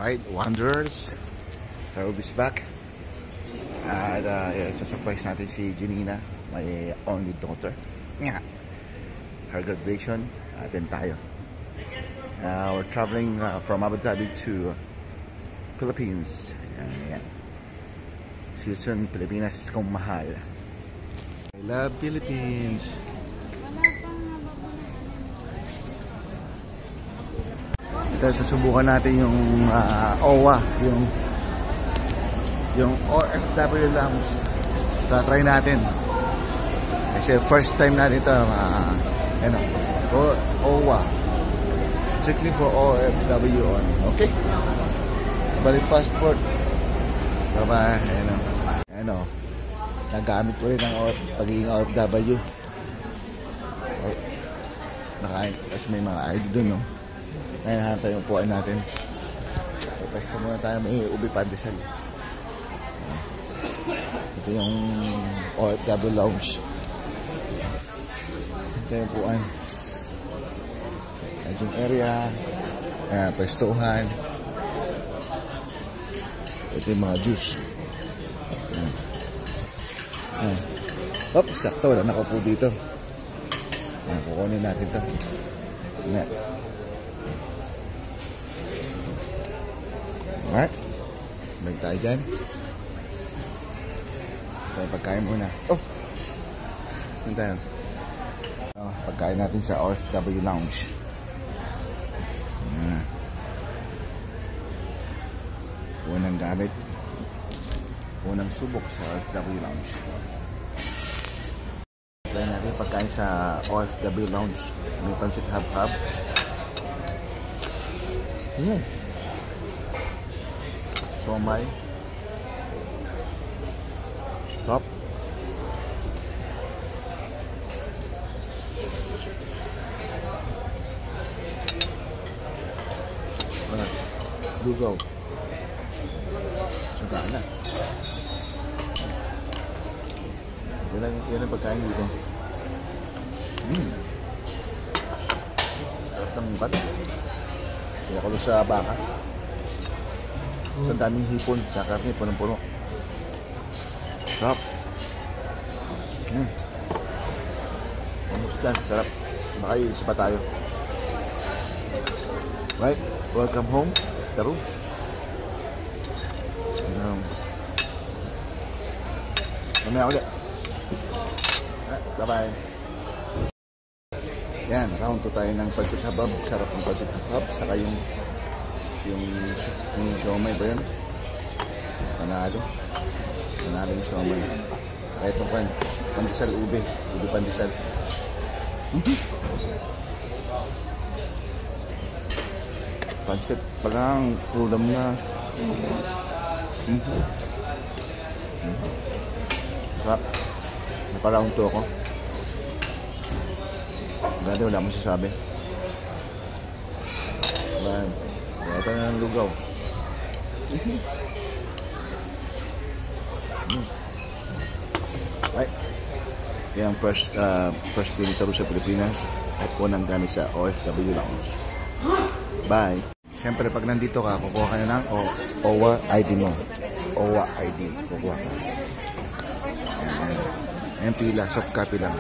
Alright, Wanderers. Harold is back. At surprise natin si Janina, my only daughter. Yeah. Her graduation, then tayo. We're traveling from Abu Dhabi to Philippines. Ayan. Season Pilipinas kung mahal. I love Philippines. Ito, susubukan natin yung OWA, yung OFW Lounge. Try natin. Kasi first time natin ito, OWA. Strictly for OFW on. Okay? Balik passport. Bye-bye. Nagamit ko rin ang pagiging OFW. Kasi may mga ID dun, no? Ngayon, hanap tayo yung upuan natin. So, pwesto muna tayo, may ubi pandesal. Ito yung OFW Lounge. Ito yung upuan. Ito yung area. Pwestuhan. Ito yung mga juice. Oops, sakto. Wala nakaupo dito. Kukunin natin ito. Alright. Balik tayo dyan. Tayo pagkain muna. Saan tayo? Pagkain natin sa OFW Lounge. Unang gamit. Unang subok sa OFW Lounge. Tayo natin pagkain sa OFW Lounge. May pansit hab-hab. Somay. Top. Lugaw. Sagana. Yan ang pagkain dito. Sarap ng bat. Kaya ko sa baka. Ang daming hipon sa karne, punong-puno. Sarap. Almost done. Sarap. Baka isa pa tayo. Right. Welcome home, Taruj. Mamaya ulit. Bye-bye. Yan, round 2 tayo ng pansit habab. Sarap ng pansit habab. Saka yung siomay ba yun? Panalo yung siomay. Saka itong pandesal ube pandesal. Pansit parang ulam na. Naparound 2 ako. Ganda, wala mo sasabi. Ito na ng lugaw. Right. Kaya ang first day nito sa Pilipinas at unang gamit sa OFW Lounge. Bye. Siyempre pag nandito ka, kukuha ka na ng OWA ID mo. OWA ID. Kukuha ka. Ayan pila. Soft copy lang.